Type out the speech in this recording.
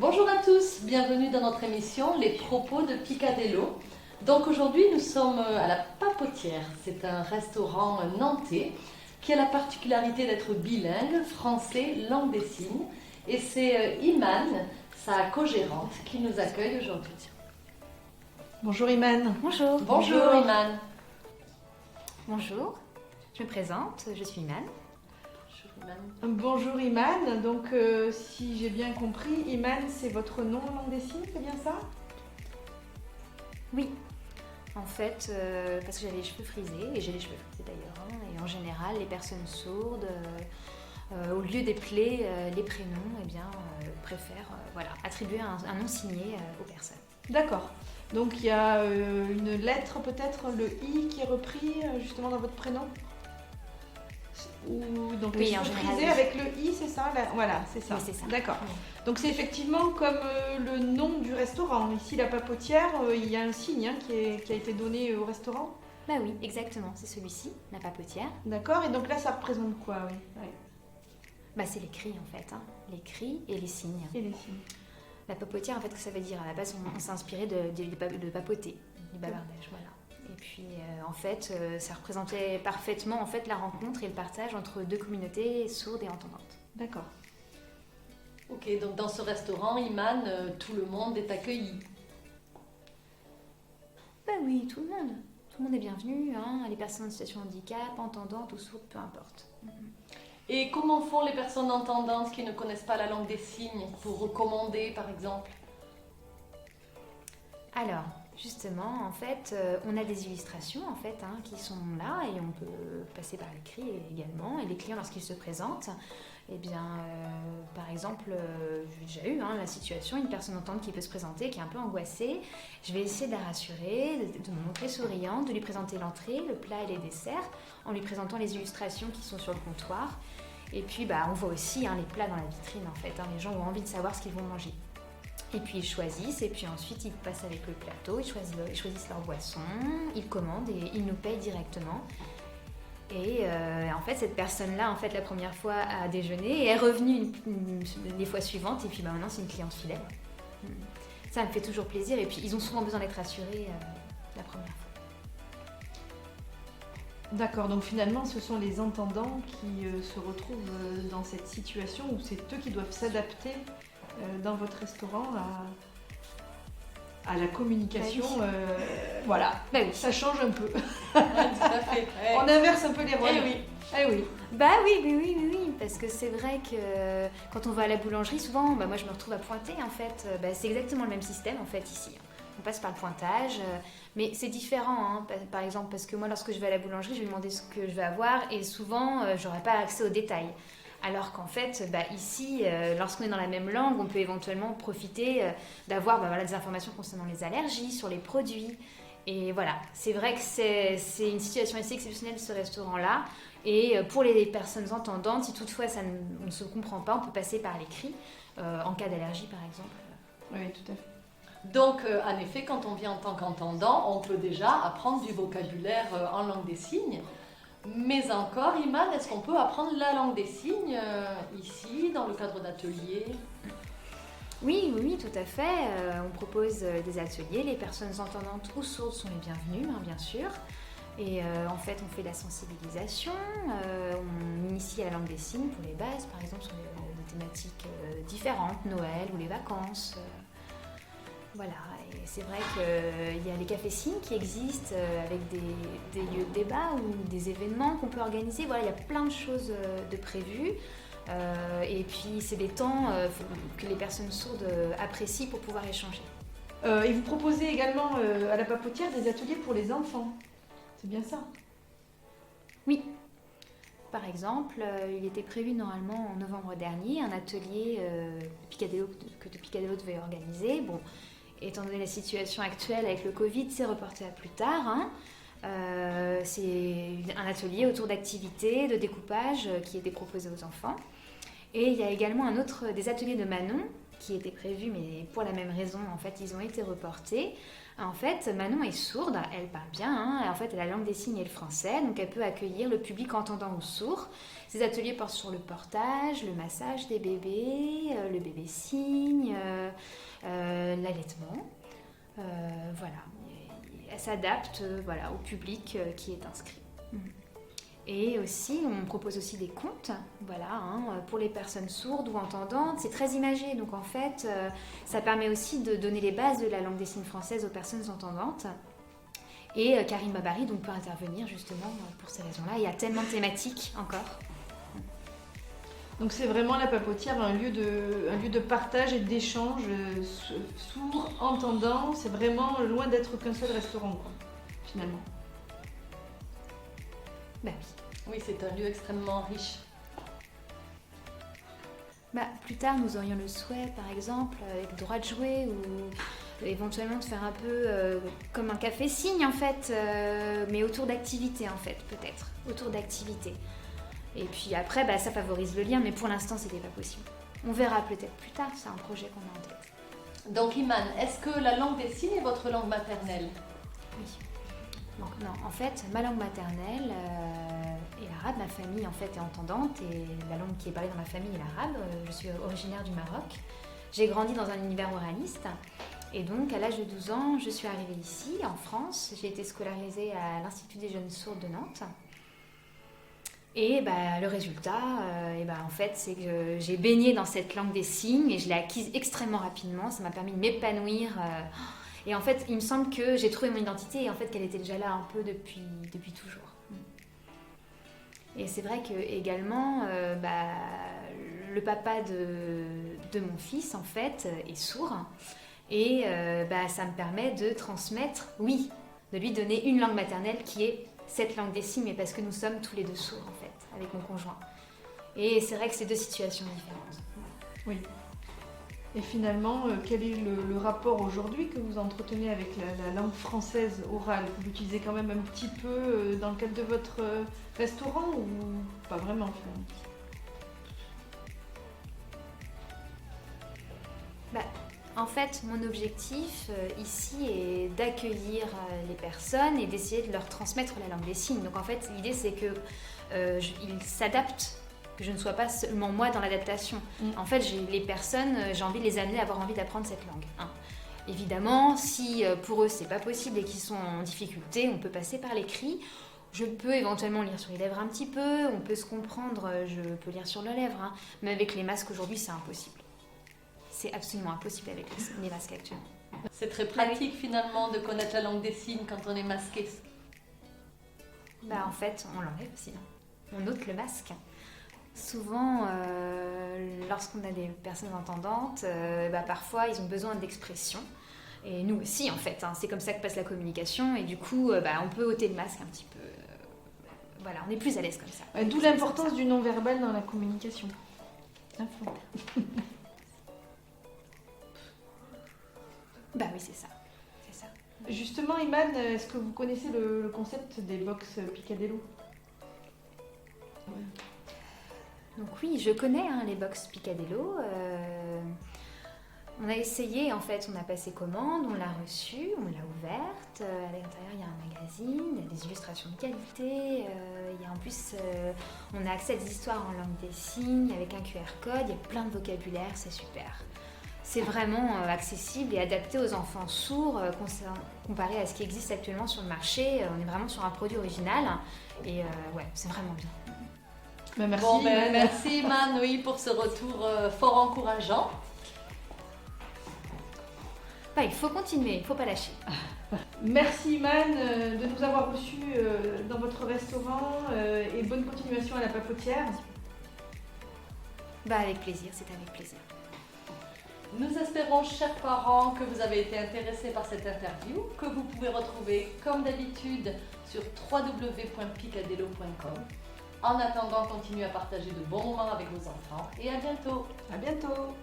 Bonjour à tous, bienvenue dans notre émission Les propos de Picadelo. Donc aujourd'hui nous sommes à la Papotière, c'est un restaurant nantais qui a la particularité d'être bilingue, français, langue des signes. Et c'est Iman, sa co-gérante, qui nous accueille aujourd'hui. Bonjour Iman. Bonjour. Bonjour Iman. Bonjour, je me présente, je suis Iman. Bonjour Iman, donc si j'ai bien compris, Iman c'est votre nom en langue des signes, c'est bien ça? Oui, en fait, parce que j'avais les cheveux frisés, et j'ai les cheveux frisés d'ailleurs, hein, et en général les personnes sourdes, au lieu d'épeler les prénoms, eh bien, préfèrent attribuer un nom signé aux personnes. D'accord, donc il y a une lettre peut-être, le I qui est repris justement dans votre prénom? Ou donc oui, les en cheveux général, frisés oui. avec le I, c'est ça? Voilà, c'est ça. Oui, c'est ça. D'accord. Oui. Donc c'est effectivement comme le nom du restaurant. Ici, la Papotière, il y a un signe qui a été donné au restaurant. Bah oui, exactement, c'est celui-ci, la papotière. D'accord, et donc là, ça représente quoi? Oui. Ouais. Bah c'est les cris en fait, hein. Les cris et les signes. Et les signes. La papotière, en fait, ce que ça veut dire, à la base, on s'est inspiré de papoter, du bavardage, voilà. Et puis, en fait, ça représentait parfaitement en fait, la rencontre et le partage entre deux communautés sourdes et entendantes. D'accord. Ok, donc dans ce restaurant, Iman, tout le monde est accueilli. Ben oui, tout le monde. Tout le monde est bienvenu, hein, les personnes en situation de handicap, entendantes ou sourdes, peu importe. Et comment font les personnes entendantes qui ne connaissent pas la langue des signes pour recommander par exemple? Alors, justement, en fait, on a des illustrations en fait, hein, qui sont là et on peut passer par l'écrit également. Et les clients, lorsqu'ils se présentent, eh bien, par exemple, j'ai déjà eu la situation, une personne entendante qui peut se présenter, qui est un peu angoissée. Je vais essayer de la rassurer, de me montrer souriante, de lui présenter l'entrée, le plat et les desserts, en lui présentant les illustrations qui sont sur le comptoir. Et puis, on voit aussi les plats dans la vitrine en fait. Les gens ont envie de savoir ce qu'ils vont manger. Et puis ils choisissent, et puis ensuite ils passent avec le plateau, ils choisissent leur boisson, ils commandent et ils nous payent directement. Et en fait, cette personne-là, en fait, la première fois a déjeuné et est revenue les fois suivantes, et puis maintenant c'est une cliente fidèle. Ça me fait toujours plaisir, et puis ils ont souvent besoin d'être rassurés la première fois. D'accord, donc finalement ce sont les entendants qui se retrouvent dans cette situation où c'est eux qui doivent s'adapter dans votre restaurant à la communication. Bah voilà, Bah oui. ça change un peu. Ouais, tout à fait. Ouais. On inverse un peu les rôles. Eh oui. Eh oui. Bah oui, parce que c'est vrai que quand on va à la boulangerie, souvent, moi je me retrouve à pointer en fait. C'est exactement le même système en fait ici. On passe par le pointage, mais c'est différent, hein, par exemple, parce que moi lorsque je vais à la boulangerie, je vais demander ce que je vais avoir et souvent j'aurai pas accès aux détails. Alors qu'en fait, ici, lorsqu'on est dans la même langue, on peut éventuellement profiter d'avoir des informations concernant les allergies, sur les produits. Et voilà, c'est vrai que c'est une situation assez exceptionnelle ce restaurant-là. Et pour les personnes entendantes, si toutefois on ne se comprend pas, on peut passer par l'écrit, en cas d'allergie par exemple. Oui, tout à fait. Donc, en effet, quand on vient en tant qu'entendant, on peut déjà apprendre du vocabulaire en langue des signes. Mais encore, Iman, est-ce qu'on peut apprendre la langue des signes ici, dans le cadre d'ateliers? Oui, tout à fait. On propose des ateliers. Les personnes entendantes ou sourdes sont les bienvenues, bien sûr. Et en fait, on fait de la sensibilisation. On initie à la langue des signes pour les bases, par exemple, sur des thématiques différentes, Noël ou les vacances. Voilà, et c'est vrai qu'il y a les cafés signes qui existent avec des lieux de débat ou des événements qu'on peut organiser. Voilà, il y a plein de choses de prévues. Et puis, c'est des temps que les personnes sourdes apprécient pour pouvoir échanger. Et vous proposez également à la Papotière des ateliers pour les enfants. C'est bien ça? Oui. Par exemple, il était prévu normalement en novembre dernier un atelier que Picadelo devait organiser. Bon, étant donné la situation actuelle avec le Covid, c'est reporté à plus tard. C'est un atelier autour d'activités, de découpage qui était proposé aux enfants. Et il y a également des ateliers de Manon qui étaient prévus, mais pour la même raison, en fait, ils ont été reportés. En fait, Manon est sourde, elle parle bien, hein, en fait, elle a la langue des signes et le français, donc elle peut accueillir le public entendant ou sourd. Ces ateliers portent sur le portage, le massage des bébés, le bébé signe, l'allaitement. Voilà, elle s'adapte voilà, au public qui est inscrit. Et aussi, on propose aussi des contes, voilà, hein, pour les personnes sourdes ou entendantes. C'est très imagé, donc en fait, ça permet aussi de donner les bases de la langue des signes française aux personnes entendantes. Et Karine Babary donc, peut intervenir justement pour ces raisons-là. Il y a tellement de thématiques encore. Donc c'est vraiment la Papotière, un lieu de partage et d'échange sourds, entendants. C'est vraiment loin d'être qu'un seul restaurant, quoi, finalement. Bah oui. Oui, c'est un lieu extrêmement riche. Bah, plus tard, nous aurions le souhait, par exemple, avec droit de jouer ou éventuellement de faire un peu comme un café-signe, en fait, mais autour d'activités, en fait, peut-être, autour d'activités. Et puis après, bah, ça favorise le lien, mais pour l'instant, c'était pas possible. On verra peut-être plus tard, c'est un projet qu'on a en tête. Donc Iman, est-ce que la langue des signes est votre langue maternelle? Oui. Donc, non, en fait, ma langue maternelle est l'arabe. Ma famille, en fait, est entendante et la langue qui est parlée dans ma famille est l'arabe. Je suis originaire du Maroc. J'ai grandi dans un univers oraliste et donc, à l'âge de 12 ans, je suis arrivée ici, en France. J'ai été scolarisée à l'Institut des jeunes sourds de Nantes. Et bah, le résultat, en fait, c'est que j'ai baigné dans cette langue des signes et je l'ai acquise extrêmement rapidement. Ça m'a permis de m'épanouir. Et en fait, il me semble que j'ai trouvé mon identité et en fait qu'elle était déjà là un peu depuis toujours. Et c'est vrai que également, le papa de mon fils, en fait, est sourd. Et ça me permet de transmettre, oui, de lui donner une langue maternelle qui est cette langue des signes, mais parce que nous sommes tous les deux sourds, en fait, avec mon conjoint. Et c'est vrai que c'est deux situations différentes. Oui. Et finalement, quel est le rapport aujourd'hui que vous entretenez avec la langue française orale? Vous l'utilisez quand même un petit peu dans le cadre de votre restaurant ou pas vraiment finalement? En fait, mon objectif ici est d'accueillir les personnes et d'essayer de leur transmettre la langue des signes. Donc en fait, l'idée c'est qu'ils s'adaptent, que je ne sois pas seulement moi dans l'adaptation. En fait, les personnes, j'ai envie de les amener à avoir envie d'apprendre cette langue. Hein. Évidemment, si pour eux c'est pas possible et qu'ils sont en difficulté, on peut passer par l'écrit. Je peux éventuellement lire sur les lèvres un petit peu, on peut se comprendre, je peux lire sur les lèvres, hein. Mais avec les masques aujourd'hui, c'est impossible. C'est absolument impossible avec les masques actuels. C'est très pratique finalement de connaître la langue des signes quand on est masqué. En fait, on l'enlève sinon. On ôte le masque. Souvent, lorsqu'on a des personnes entendantes, parfois ils ont besoin d'expression. Et nous aussi en fait, hein, c'est comme ça que passe la communication. Et du coup, on peut ôter le masque un petit peu. Voilà, on est plus à l'aise comme ça. D'où l'importance du non-verbal dans la communication. Oui, c'est ça. Justement, Iman, est-ce que vous connaissez le concept des box Picadillo? Donc oui, je connais les box Picadillo. On a essayé, en fait, on a passé commande, on l'a reçue, on l'a ouverte. À l'intérieur, il y a un magazine, il y a des illustrations de qualité. Il y a en plus, on a accès à des histoires en langue des signes avec un QR code. Il y a plein de vocabulaire, c'est super. C'est vraiment accessible et adapté aux enfants sourds comparé à ce qui existe actuellement sur le marché. On est vraiment sur un produit original et c'est vraiment bien. Merci. Merci Iman, oui, pour ce retour fort encourageant. Il faut continuer, il ne faut pas lâcher. Merci Iman de nous avoir reçus dans votre restaurant et bonne continuation à la Papotière. Avec plaisir, c'est avec plaisir. Nous espérons, chers parents, que vous avez été intéressés par cette interview, que vous pouvez retrouver comme d'habitude sur www.picadillo.com. En attendant, continuez à partager de bons moments avec vos enfants et à bientôt. À bientôt.